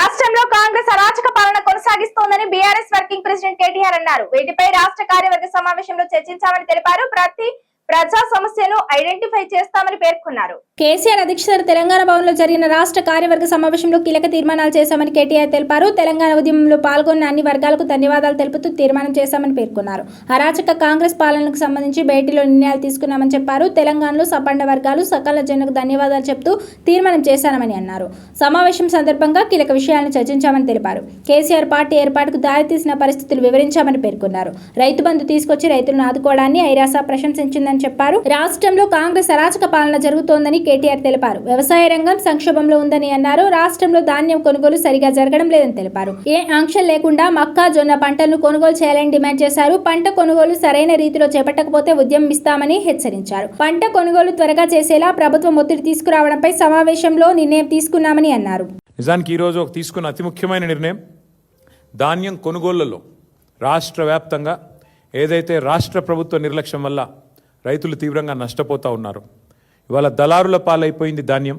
రాష్ట్రంలో కాంగ్రెస్ అరాచక పాలన కొనసాగిస్తోందని బీఆర్ఎస్ వర్కింగ్ ప్రెసిడెంట్ కేటీఆర్ అన్నారు. వీటిపై రాష్ట్ర కార్యవర్గ సమావేశంలో చర్చించామని తెలిపారు. ప్రతి ప్రజా సమస్యను ఐడెంటిఫై చేస్తామని పేర్కొన్నారు. కేసీఆర్ అధ్యక్షతన తెలంగాణ భవన్లో జరిగిన రాష్ట్ర కార్యవర్గ సమావేశంలో కీలక తీర్మానాలు చేశామని కేటీఆర్ తెలిపారు. తెలంగాణ ఉద్యమంలో పాల్గొన్న అన్ని వర్గాలకు ధన్యవాదాలు తెలుపుతూ తీర్మానం చేశామని పేర్కొన్నారు. అరాచక కాంగ్రెస్ పాలనకు సంబంధించి భేటీలో నిర్ణయాలు తీసుకున్నామని చెప్పారు. తెలంగాణలో సపండ వర్గాలు సకల జనకు ధన్యవాదాలు చెప్తూ తీర్మానం చేశామని అన్నారు. సమావేశం సందర్భంగా కీలక విషయాలను చర్చించామని తెలిపారు. కేసీఆర్ పార్టీ ఏర్పాటుకు దారితీసిన పరిస్థితులు వివరించామని పేర్కొన్నారు. రైతు బంధు తీసుకొచ్చి రైతులను ఆదుకోవడాన్ని ఐరాస ప్రశంసించిందని చెప్పారు. రాష్ట్రంలో కాంగ్రెస్ అరాచక పాలన జరుగుతోందని కేటీఆర్ తెలిపారు. వ్యవసాయ రంగం సంక్షోభంలో ఉందని అన్నారు. రాష్ట్రంలో ధాన్యం కొనుగోలు సరిగా జరగడం లేదని తెలిపారు. ఏ ఆంక్షలు లేకుండా మక్కా జొన్న పంటలను కొనుగోలు చేయాలని డిమాండ్ చేశారు. పంట కొనుగోలు సరైన రీతిలో చేపట్టకపోతే ఉద్యమం ఇస్తామని హెచ్చరించారు. పంట కొనుగోలు త్వరగా చేసేలా ప్రభుత్వం ఒత్తిడి తీసుకురావడంపై సమావేశంలో నిర్ణయం తీసుకున్నామని అన్నారు. నిజానికి ఈరోజు తీసుకున్న అతి ముఖ్యమైన నిర్ణయం ధాన్యం కొనుగోళ్లలో రాష్ట్ర వ్యాప్తంగా ఏదైతే రాష్ట్ర ప్రభుత్వ నిర్లక్ష్యం వల్ల రైతులు తీవ్రంగా నష్టపోతూ ఉన్నారు. ఇవాళ దళారుల పాలైపోయింది ధాన్యం.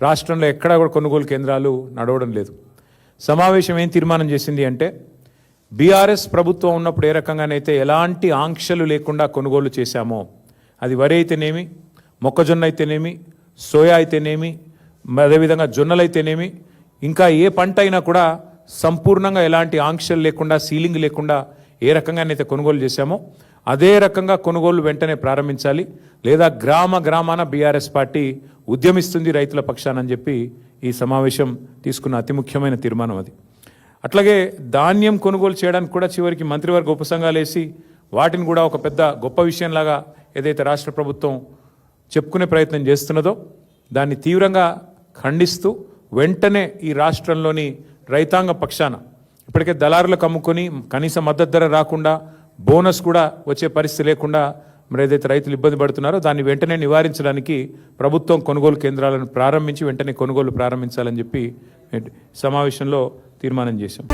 రాష్ట్రంలో ఎక్కడా కూడా కొనుగోలు కేంద్రాలు నడవడం లేదు. సమావేశం ఏం తీర్మానం చేసింది అంటే బీఆర్ఎస్ ప్రభుత్వం ఉన్నప్పుడు ఏ రకంగానైతే ఎలాంటి ఆంక్షలు లేకుండా కొనుగోలు చేశామో, అది వరి అయితేనేమి, మొక్కజొన్న అయితేనేమి, సోయా అయితేనేమి, అదేవిధంగా జొన్నలు అయితేనేమి, ఇంకా ఏ పంట అయినా కూడా సంపూర్ణంగా ఎలాంటి ఆంక్షలు లేకుండా సీలింగ్ లేకుండా ఏ రకంగానైతే కొనుగోలు చేశామో అదే రకంగా కొనుగోలు వెంటనే ప్రారంభించాలి, లేదా గ్రామాన బీఆర్ఎస్ పార్టీ ఉద్యమిస్తుంది రైతుల పక్షానని చెప్పి ఈ సమావేశం తీసుకున్న అతి ముఖ్యమైన తీర్మానం అది. అట్లాగే ధాన్యం కొనుగోలు చేయడానికి కూడా చివరికి మంత్రివర్గ ఉపసంఘాలు వేసి వాటిని కూడా ఒక పెద్ద గొప్ప విషయంలాగా ఏదైతే రాష్ట్ర ప్రభుత్వం చెప్పుకునే ప్రయత్నం చేస్తున్నదో దాన్ని తీవ్రంగా ఖండిస్తూ వెంటనే ఈ రాష్ట్రంలోని రైతాంగ పక్షాన ఇప్పటికే దళారులకు అమ్ముకొని కనీస మద్దతు ధర రాకుండా బోనస్ కూడా వచ్చే పరిస్థితి లేకుండా మరి ఏదైతే రైతులు ఇబ్బంది పడుతున్నారో దాన్ని వెంటనే నివారించడానికి ప్రభుత్వం కొనుగోలు కేంద్రాలను ప్రారంభించి వెంటనే కొనుగోలు ప్రారంభించాలని చెప్పి సమావేశంలో తీర్మానం చేశాం.